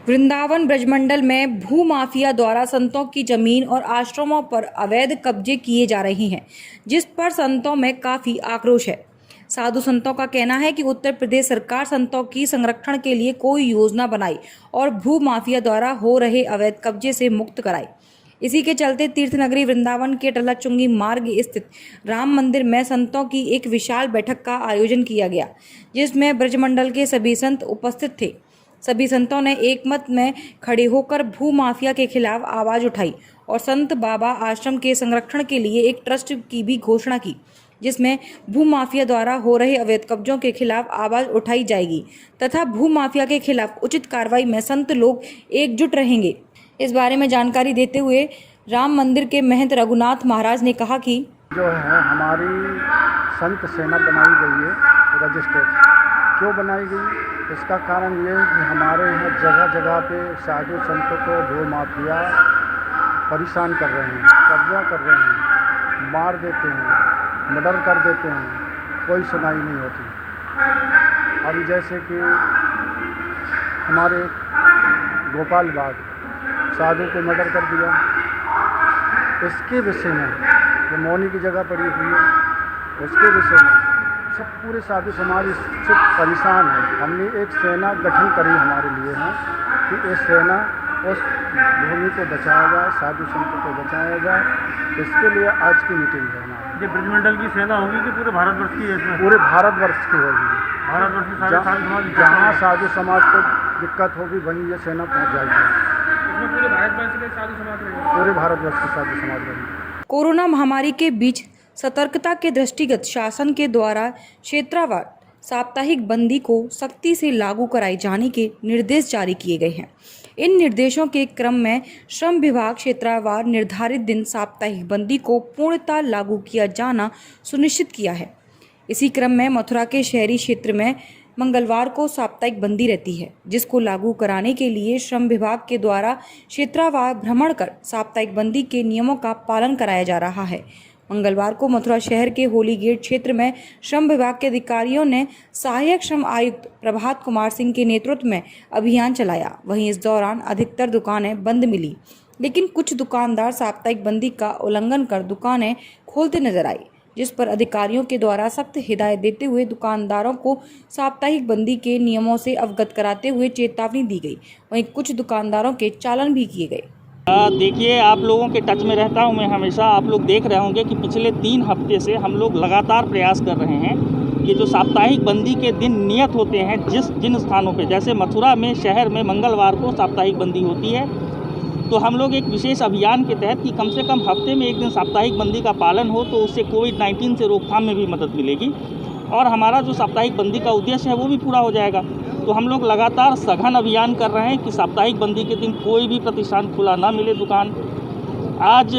वृंदावन ब्रजमंडल में भूमाफिया द्वारा संतों की जमीन और आश्रमों पर अवैध कब्जे किए जा रहे हैं, जिस पर संतों में काफी आक्रोश है। साधु संतों का कहना है कि उत्तर प्रदेश सरकार संतों की संरक्षण के लिए कोई योजना बनाई और भूमाफिया द्वारा हो रहे अवैध कब्जे से मुक्त कराई। इसी के चलते तीर्थ नगरी वृंदावन के टल्लाचुंगी मार्ग स्थित राम मंदिर में संतों की एक विशाल बैठक का आयोजन किया गया, जिसमें ब्रजमंडल के सभी संत उपस्थित थे। सभी संतों ने एक मत में खड़े होकर भूमाफिया के खिलाफ आवाज उठाई और संत बाबा आश्रम के संरक्षण के लिए एक ट्रस्ट की भी घोषणा की, जिसमें भूमाफिया द्वारा हो रहे अवैध कब्जों के खिलाफ आवाज उठाई जाएगी तथा भूमाफिया के खिलाफ उचित कार्रवाई में संत लोग एकजुट रहेंगे। इस बारे में जानकारी देते हुए राम मंदिर के महंत रघुनाथ महाराज ने कहा कि जो है हमारी संत सेना बनाई गई है रजिस्टर्ड। क्यों बनाई गई? इसका कारण ये है कि हमारे यहाँ जगह जगह पे साधु संतों को भूमाफिया परेशान कर रहे हैं, कब्जा कर रहे हैं, मार देते हैं, मर्डर कर देते हैं, कोई सुनाई नहीं होती। अभी जैसे कि हमारे गोपाल बाग साधु को मर्डर कर दिया, इसके विषय में जो मौनी की जगह पड़ी हुई है उसके विषय में सब पूरे साधु समाज इससे परेशान है। हमने एक सेना गठन करी हमारे लिए है कि ये सेना उस भूमि को बचाया जाए, साधु संतों को बचाया जाए। इसके लिए आज की मीटिंग है हमारी। ये ब्रजमंडल की सेना होगी कि पूरे भारतवर्ष की है? इसमें पूरे भारतवर्ष की होगी। भारतवर्ष की सारे साधु समाज जहाँ साधु समाज को दिक्कत होगी वहीं ये सेना पहुँच जाएगी। इसमें पूरे भारतवर्ष के साधु समाज रहेंगे? पूरे भारतवर्ष के साधु समाज रहेंगे। कोरोना महामारी के बीच सतर्कता के दृष्टिगत शासन के द्वारा क्षेत्रवार साप्ताहिक बंदी को सख्ती से लागू कराए जाने के निर्देश जारी किए गए हैं। इन निर्देशों के क्रम में श्रम विभाग क्षेत्रवार निर्धारित दिन साप्ताहिक बंदी को पूर्णतः लागू किया जाना सुनिश्चित किया है। इसी क्रम में मथुरा के शहरी क्षेत्र में मंगलवार को साप्ताहिक बंदी रहती है, जिसको लागू कराने के लिए श्रम विभाग के द्वारा क्षेत्रवार भ्रमण कर साप्ताहिक बंदी के नियमों का पालन कराया जा रहा है। मंगलवार को मथुरा शहर के होली गेट क्षेत्र में श्रम विभाग के अधिकारियों ने सहायक श्रम आयुक्त प्रभात कुमार सिंह के नेतृत्व में अभियान चलाया। वहीं इस दौरान अधिकतर दुकानें बंद मिली, लेकिन कुछ दुकानदार साप्ताहिक बंदी का उल्लंघन कर दुकानें खोलते नजर आई, जिस पर अधिकारियों के द्वारा सख्त हिदायत देते हुए दुकानदारों को साप्ताहिक बंदी के नियमों से अवगत कराते हुए चेतावनी दी गई। वहीं कुछ दुकानदारों के चालान भी किए गए। देखिए, आप लोगों के टच में रहता हूं मैं हमेशा। आप लोग देख रहे होंगे कि पिछले 3 हफ्ते से हम लोग लगातार प्रयास कर रहे हैं कि जो साप्ताहिक बंदी के दिन नियत होते हैं जिन स्थानों पे, जैसे मथुरा में शहर में मंगलवार को साप्ताहिक बंदी होती है, तो हम लोग एक विशेष अभियान के तहत कि कम से कम हफ्ते में एक दिन साप्ताहिक बंदी का पालन हो तो उससे कोविड-19 से रोकथाम में भी मदद मिलेगी और हमारा जो साप्ताहिक बंदी का उद्देश्य है वो भी पूरा हो जाएगा। तो हम लोग लगातार सघन अभियान कर रहे हैं कि साप्ताहिक बंदी के दिन कोई भी प्रतिष्ठान खुला ना मिले दुकान। आज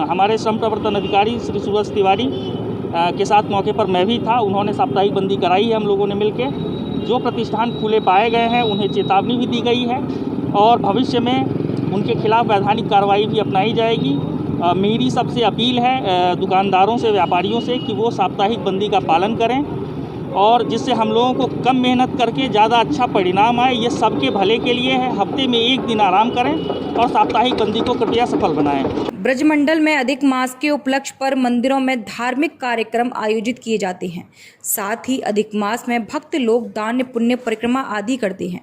हमारे श्रम प्रवर्तन अधिकारी श्री सूरज तिवारी के साथ मौके पर मैं भी था। उन्होंने साप्ताहिक बंदी कराई है हम लोगों ने मिलके। जो प्रतिष्ठान खुले पाए गए हैं उन्हें चेतावनी भी दी गई है और भविष्य में उनके खिलाफ वैधानिक कार्रवाई भी अपनाई जाएगी। मेरी सबसे अपील है दुकानदारों से, व्यापारियों से कि वो साप्ताहिक बंदी का पालन करें और जिससे हम लोगों को कम मेहनत करके ज़्यादा अच्छा परिणाम आए। ये सबके भले के लिए है। हफ्ते में एक दिन आराम करें और साप्ताहिक बंदी को कृपया सफल बनाएं। ब्रजमंडल में अधिक मास के उपलक्ष्य पर मंदिरों में धार्मिक कार्यक्रम आयोजित किए जाते हैं। साथ ही अधिक मास में भक्त लोग दान पुण्य परिक्रमा आदि करते हैं।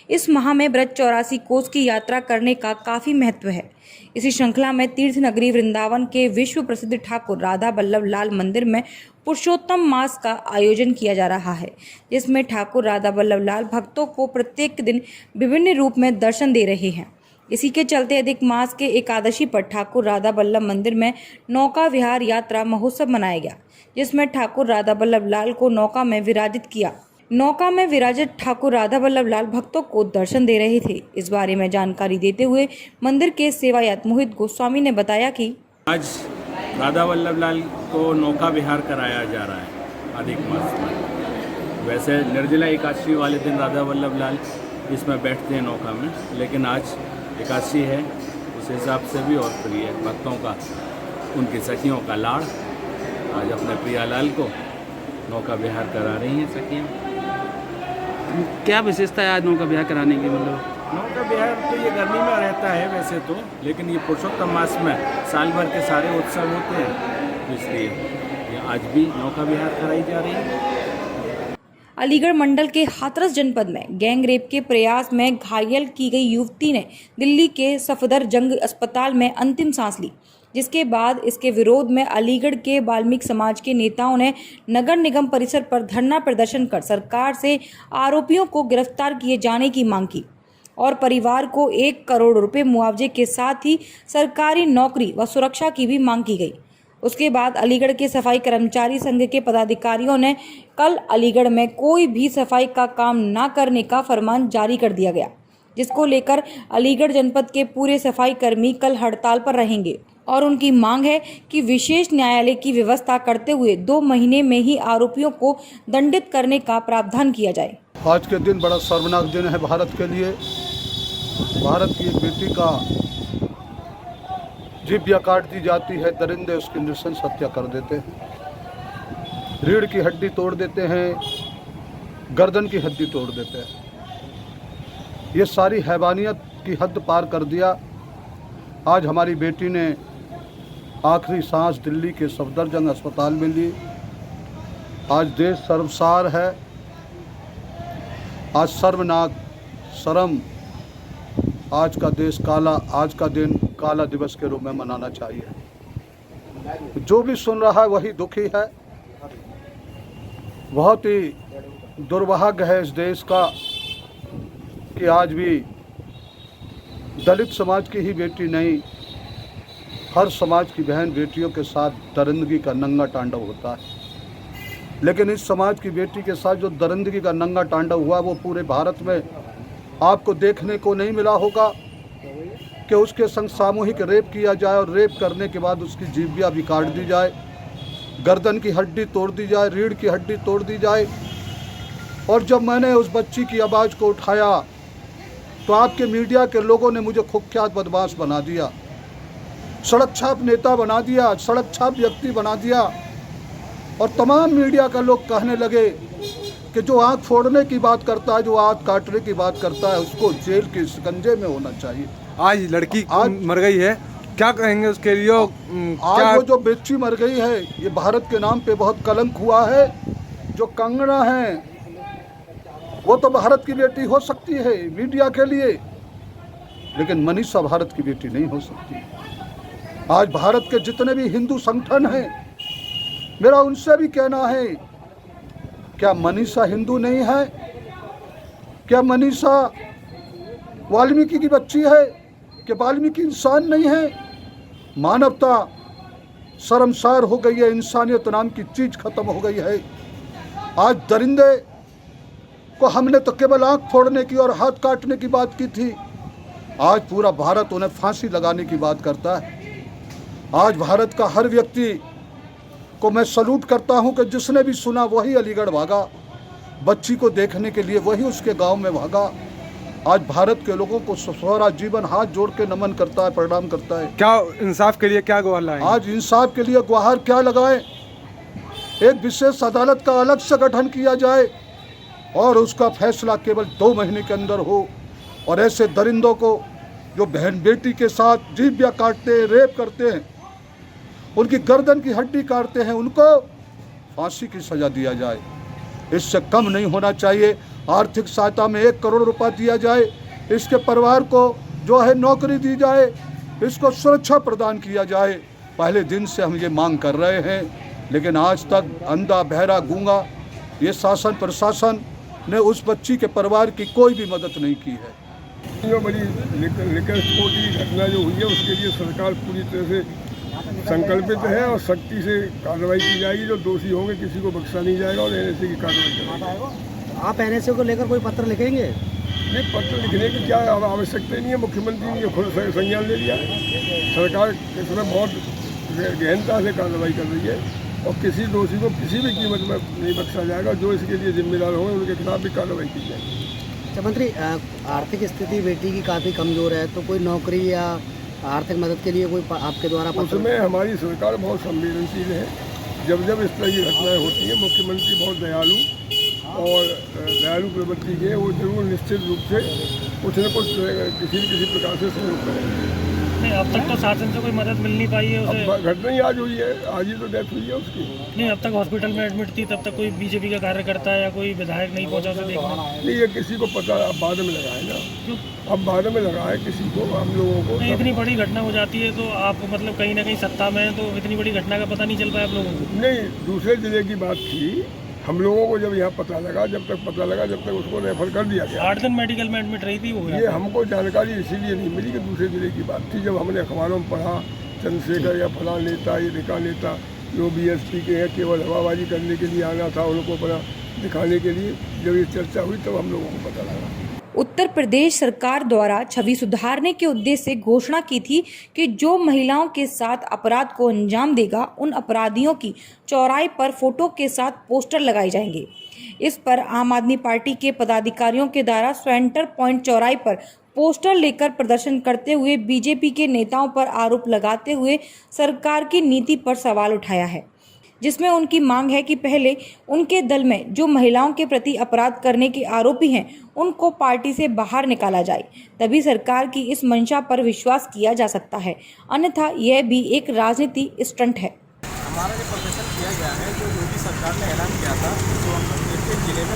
इस माह में ब्रज 84 कोस की यात्रा करने का काफी महत्व है। इसी श्रृंखला में तीर्थ नगरी वृंदावन के विश्व प्रसिद्ध ठाकुर राधा बल्लभ लाल मंदिर में पुरुषोत्तम मास का आयोजन किया जा रहा है, जिसमें ठाकुर राधा बल्लभ लाल भक्तों को प्रत्येक दिन विभिन्न रूप में दर्शन दे रहे हैं। इसी के चलते अधिक मास के एकादशी पर ठाकुर राधा बल्लभ मंदिर में नौका विहार यात्रा महोत्सव मनाया गया, जिसमें ठाकुर राधा बल्लभ लाल को नौका में विराजित किया। नौका में विराजित ठाकुर राधा बल्लभ लाल भक्तों को दर्शन दे रहे थे। इस बारे में जानकारी देते हुए मंदिर के सेवायत मोहित गोस्वामी ने बताया कि आज राधा वल्लभ लाल को नौका विहार कराया जा रहा है अधिक मास में। वैसे निर्जला एकादशी वाले दिन राधा वल्लभ लाल इसमें बैठते हैं नौका में, लेकिन आज एकादशी है, उस हिसाब से भी और प्रिय भक्तों का, उनकी सखियों का लाड़ आज अपने प्रियालाल को नौका विहार करा रही हैं सखियाँ। क्या विशेषता है आज नौका विहार कराने की? मतलब नौका विहार तो ये गर्मी में रहता है वैसे तो, लेकिन ये पुरुषोत्तम मास में साल भर के सारे उत्सव होते हैं, इसलिए ये आज भी नौका विहार कराई जा रही है। अलीगढ़ मंडल के हाथरस जनपद में गैंग रेप के प्रयास में घायल की गई युवती ने दिल्ली के सफदरजंग अस्पताल में अंतिम सांस ली, जिसके बाद इसके विरोध में अलीगढ़ के वाल्मीकि समाज के नेताओं ने नगर निगम परिसर पर धरना प्रदर्शन कर सरकार से आरोपियों को गिरफ्तार किए जाने की मांग की और परिवार को 1 करोड़ रुपए मुआवजे के साथ ही सरकारी नौकरी व सुरक्षा की भी मांग की गई। उसके बाद अलीगढ़ के सफाई कर्मचारी संघ के पदाधिकारियों ने कल अलीगढ़ में कोई भी सफाई का काम न करने का फरमान जारी कर दिया गया, जिसको लेकर अलीगढ़ जनपद के पूरे सफाई कर्मी कल हड़ताल पर रहेंगे और उनकी मांग है कि विशेष न्यायालय की व्यवस्था करते हुए 2 महीने में ही आरोपियों को दंडित करने का प्रावधान किया जाए। आज के दिन बड़ा शर्मनाक दिन है भारत के लिए। भारत की एक बेटी का जिभ्या काट दी जाती है, दरिंदे उसकी नृशंस हत्या कर देते हैं, रीढ़ की हड्डी तोड़ देते हैं, गर्दन की हड्डी तोड़ देते हैं। ये सारी हैवानियत की हद पार कर दिया। आज हमारी बेटी ने आखिरी सांस दिल्ली के सफदरजंग अस्पताल में ली। आज देश शर्मसार है। आज शर्मनाक शर्म, आज का देश काला, आज का दिन काला दिवस के रूप में मनाना चाहिए। जो भी सुन रहा है वही दुखी है। बहुत ही दुर्भाग्य है इस देश का कि आज भी दलित समाज की ही बेटी नहीं, हर समाज की बहन बेटियों के साथ दरिंदगी का नंगा तांडव होता है। लेकिन इस समाज की बेटी के साथ जो दरिंदगी का नंगा तांडव हुआ वो पूरे भारत में आपको देखने को नहीं मिला होगा कि उसके संग सामूहिक रेप किया जाए और रेप करने के बाद उसकी जीभिया भी काट दी जाए, गर्दन की हड्डी तोड़ दी जाए, रीढ़ की हड्डी तोड़ दी जाए। और जब मैंने उस बच्ची की आवाज़ को उठाया तो आपके मीडिया के लोगों ने मुझे कुख्यात बदमाश बना दिया, सड़क छाप नेता बना दिया, सड़क छाप व्यक्ति बना दिया। और तमाम मीडिया का लोग कहने लगे कि जो आँख फोड़ने की बात करता है, जो आँख काटने की बात करता है, उसको जेल के शिकंजे में होना चाहिए। आज लड़की आज मर गई है, क्या कहेंगे उसके लिए? आज वो जो बच्ची मर गई है, ये भारत के नाम पे बहुत कलंक हुआ है। जो कंगना है वो तो भारत की बेटी हो सकती है मीडिया के लिए, लेकिन मनीषा भारत की बेटी नहीं हो सकती। आज भारत के जितने भी हिंदू संगठन हैं, मेरा उनसे भी कहना है, क्या मनीषा हिंदू नहीं है? क्या मनीषा वाल्मीकि की बच्ची है? क्या वाल्मीकि इंसान नहीं है? मानवता शर्मसार हो गई है, इंसानियत नाम की चीज खत्म हो गई है। आज दरिंदे को हमने तो केवल आंख फोड़ने की और हाथ काटने की बात की थी, आज पूरा भारत उन्हें फांसी लगाने की बात करता है। आज भारत का हर व्यक्ति को मैं सलूट करता हूं कि जिसने भी सुना वही अलीगढ़ भागा, बच्ची को देखने के लिए वही उसके गांव में भागा। आज भारत के लोगों को सारा जीवन हाथ जोड़ के नमन करता है, प्रणाम करता है। क्या इंसाफ के लिए क्या गुहार लगाएं? आज इंसाफ के लिए गुहार क्या लगाएं? एक विशेष अदालत का अलग से गठन किया जाए और उसका फैसला केवल 2 महीने के अंदर हो, और ऐसे दरिंदों को जो बहन बेटी के साथ जीभिया काटते हैं, रेप करते हैं, उनकी गर्दन की हड्डी काटते हैं, उनको फांसी की सज़ा दिया जाए। इससे कम नहीं होना चाहिए। आर्थिक सहायता में 1 करोड़ रुपया दिया जाए, इसके परिवार को जो है नौकरी दी जाए, इसको सुरक्षा प्रदान किया जाए। पहले दिन से हम ये मांग कर रहे हैं, लेकिन आज तक अंधा बहरा गूंगा ये शासन प्रशासन ने उस बच्ची के परिवार की कोई भी मदद नहीं की है। जो बड़ी निकटकोट की घटना जो हुई है उसके लिए सरकार पूरी तरह से संकल्पित है और सख्ती से कार्रवाई की जाएगी। जो दोषी होंगे किसी को बख्शा नहीं जाएगा और एनएसए की कार्रवाई करेगी। आप एनएसए को लेकर कोई पत्र लिखेंगे? नहीं, पत्र लिखने की क्या आवश्यकता नहीं है। मुख्यमंत्री ने खुद संज्ञान ले लिया है। सरकार इसमें बहुत गहनता से कार्रवाई कर रही है और किसी दोषी को किसी भी कीमत में नहीं बख्शा जाएगा। जो इसके लिए जिम्मेदार होंगे उनके खिलाफ भी कार्रवाई की जाएगी। अच्छा मंत्री, आर्थिक स्थिति बेटी की काफ़ी कमज़ोर है, तो कोई नौकरी या आर्थिक मदद के लिए कोई आपके द्वारा उसमें हमारी सरकार बहुत संवेदनशील है। जब जब इस तरह की घटनाएँ होती हैं, मुख्यमंत्री बहुत दयालु और दयालु प्रवृत्ति के, वो जरूर निश्चित रूप से कुछ न कुछ किसी न किसी प्रकार से सहयोग करेंगे। नहीं, अब तक तो शासन से कोई मदद मिल नहीं पाई है उसे। अब घटना ही आज हुई है, आज ही तो डेथ हुई है उसकी। नहीं, अब तक हॉस्पिटल में एडमिट थी, तब तक कोई बीजेपी का कार्यकर्ता या कोई विधायक नहीं पहुंचा उसे देखने। नहीं, ये किसी को पता अब बाद में लगा है ना, अब बाद में लगा है किसी को, हम लोगों को। नहीं, इतनी बड़ी घटना हो जाती है तो आप मतलब कहीं ना कहीं सत्ता में हैं, तो इतनी बड़ी घटना का पता नहीं चल पाया आप लोगों को। नहीं, दूसरे जिले की बात थी, हम लोगों को जब यहाँ पता लगा, जब तक उसको रेफर कर दिया गया। 8 दिन मेडिकल में एडमिट रही थी वो। ये हमको जानकारी इसीलिए नहीं मिली कि दूसरे जिले की बात थी। जब हमने अखबारों में पढ़ा चंद्रशेखर या फलां नेता, ये निका नेता जो बीएसपी के हैं, केवल हवाबाजी करने के लिए आना था उनको अपना दिखाने के लिए, जब ये चर्चा हुई तब हम लोगों को पता लगा। उत्तर प्रदेश सरकार द्वारा छवि सुधारने के उद्देश्य से घोषणा की थी कि जो महिलाओं के साथ अपराध को अंजाम देगा उन अपराधियों की चौराहे पर फोटो के साथ पोस्टर लगाए जाएंगे। इस पर आम आदमी पार्टी के पदाधिकारियों के द्वारा सेंटर पॉइंट चौराहे पर पोस्टर लेकर प्रदर्शन करते हुए बीजेपी के नेताओं पर आरोप लगाते हुए सरकार की नीति पर सवाल उठाया है, जिसमें उनकी मांग है कि पहले उनके दल में जो महिलाओं के प्रति अपराध करने के आरोपी हैं उनको पार्टी से बाहर निकाला जाए, तभी सरकार की इस मंशा पर विश्वास किया जा सकता है, अन्यथा यह भी एक राजनीति स्टंट है। हमारा जो प्रदर्शन किया गया है, जो योगी सरकार ने ऐलान किया था, तो हम प्रत्येक जिले में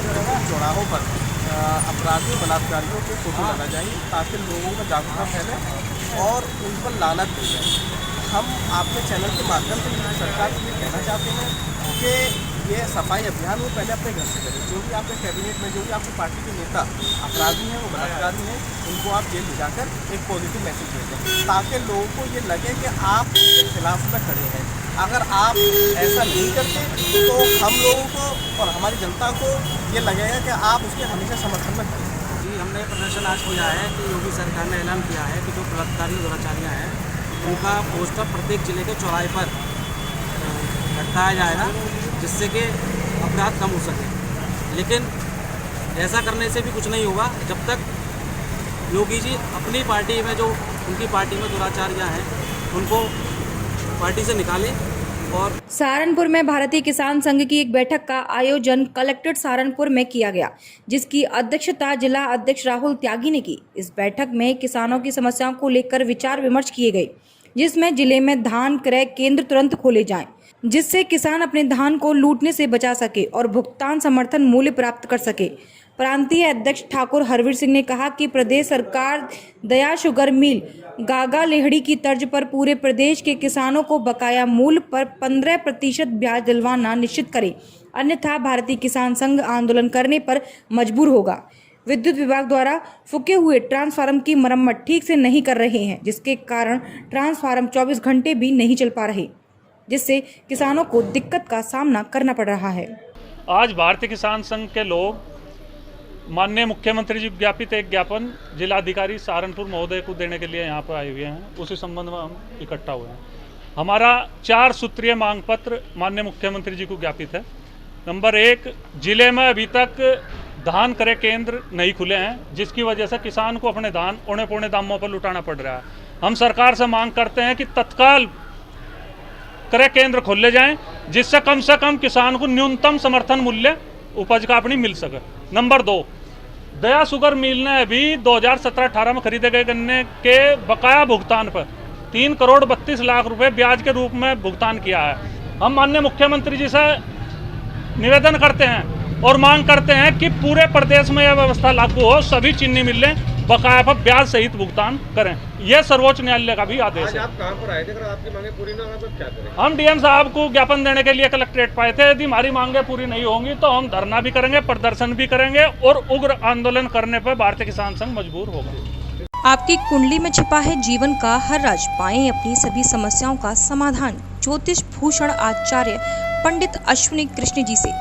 चौराहों पर अपराधियों बलात्कारियों की फोटो लगा जाएगी ताकि लोगों में जागरूकता फैले और उन पर लानत दी जाए। हम आपके चैनल के माध्यम से सरकार को ये कहना चाहते हैं कि ये सफाई अभियान वो पहले अपने घर से करें। जो भी आपके कैबिनेट में जो भी आपकी पार्टी के नेता अपराधी हैं, वो बलात्कारी हैं, उनको आप जेल ले जाकर एक पॉजिटिव मैसेज भेजें ताकि लोगों को ये लगे कि आप उनके खिलाफ में खड़े हैं। अगर आप ऐसा नहीं करते तो हम लोगों को और हमारी जनता को ये लगेगा कि आप उसके हमेशा समर्थन में खड़े हैं। जी, हमने प्रदर्शन आज किया है कि योगी सरकार ने ऐलान किया है कि जो बलात्कारी दुराचारियाँ हैं उनका पोस्टर प्रत्येक जिले के चौराहे पर लटकाया जाएगा, जिससे कि अपराध कम हो सके। लेकिन ऐसा करने से भी कुछ नहीं होगा जब तक योगी जी अपनी पार्टी में जो उनकी पार्टी में दुराचारियाँ हैं उनको पार्टी से निकालें। और सहारनपुर में भारतीय किसान संघ की एक बैठक का आयोजन कलेक्ट्रेट सहारनपुर में किया गया, जिसकी अध्यक्षता जिला अध्यक्ष राहुल त्यागी ने की। इस बैठक में किसानों की समस्याओं को लेकर विचार विमर्श किए गए, जिसमें जिले में धान क्रय केंद्र तुरंत खोले जाएं, जिससे किसान अपने धान को लूटने से बचा सके और भुगतान समर्थन मूल्य प्राप्त कर सके। प्रांतीय अध्यक्ष ठाकुर हरवीर सिंह ने कहा कि प्रदेश सरकार दया शुगर मिल गागा लेहड़ी की तर्ज पर पूरे प्रदेश के किसानों को बकाया मूल्य पर 15% ब्याज दिलवाना निश्चित करे, अन्यथा भारतीय किसान संघ आंदोलन करने पर मजबूर होगा। विद्युत विभाग द्वारा फूके हुए ट्रांसफार्मर की मरम्मत ठीक से नहीं कर रहे हैं, जिसके कारण ट्रांसफार्मर 24 घंटे भी नहीं चल पा रहे, जिससे किसानों को दिक्कत का सामना करना पड़ रहा है। आज भारतीय किसान संघ के लोग माननीय मुख्यमंत्री जी ज्ञापित एक ज्ञापन जिलाधिकारी सहारनपुर महोदय को देने के लिए यहाँ पर आए हुए हैं। उसी संबंध में हम इकट्ठा हुए हैं। हमारा 4 सूत्रीय मांग पत्र माननीय मुख्यमंत्री जी को ज्ञापित है। नंबर 1, जिले में अभी तक धान क्रय केंद्र नहीं खुले हैं, जिसकी वजह से किसान को अपने धान औने पौने दामों पर लुटाना पड़ रहा है। हम सरकार से मांग करते हैं कि तत्काल क्रय केंद्र खोले जाएं, जिससे से कम किसान को न्यूनतम समर्थन मूल्य उपज का अपनी मिल सके। नंबर 2, दया शुगर मिल ने अभी 2017-18 में खरीदे गए गन्ने के बकाया भुगतान पर 3 करोड़ 32 लाख रुपए ब्याज के रूप में भुगतान किया है। हम माननीय मुख्यमंत्री जी से निवेदन करते हैं और मांग करते हैं कि पूरे प्रदेश में यह व्यवस्था लागू हो, सभी चीनी मिलें बकाया पर ब्याज सहित भुगतान करें। यह सर्वोच्च न्यायालय का भी आदेश है। आप कहां पर आए थे? अगर आपकी मांगे पूरी ना हो तो क्या करें? हम डीएम साहब को ज्ञापन देने के लिए कलेक्ट्रेट पाए थे। यदि हमारी मांगे पूरी नहीं होंगी तो हम धरना भी करेंगे, प्रदर्शन भी करेंगे और उग्र आंदोलन करने पर भारतीय किसान संघ मजबूर होगा। आपकी कुंडली में छिपा है जीवन का हर राज, पाएं अपनी सभी समस्याओं का समाधान ज्योतिष भूषण आचार्य पंडित अश्विनी कृष्ण जी से।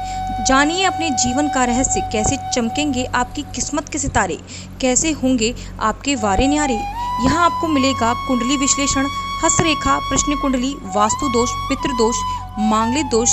जानिए अपने जीवन का रहस्य, कैसे चमकेंगे आपकी किस्मत के सितारे, कैसे होंगे आपके वारे न्यारे। यहाँ आपको मिलेगा कुंडली विश्लेषण, हस्तरेखा, प्रश्न कुंडली, वास्तु दोष, पितृदोष, मांगलिक दोष,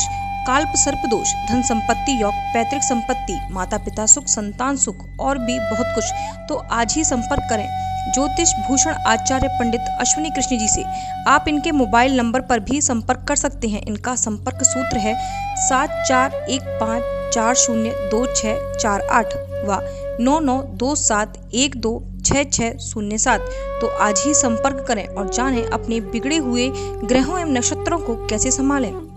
काल्प सर्प दोष, धन संपत्ति योग, पैतृक संपत्ति, माता पिता सुख, संतान सुख और भी बहुत कुछ। तो आज ही संपर्क करें ज्योतिष भूषण आचार्य पंडित अश्विनी कृष्ण जी से। आप इनके मोबाइल नंबर पर भी संपर्क कर सकते हैं। इनका संपर्क सूत्र है 7415402648 व 992712 6607। तो आज ही संपर्क करें और जानें अपने बिगड़े हुए ग्रहों एवं नक्षत्रों को कैसे संभालें।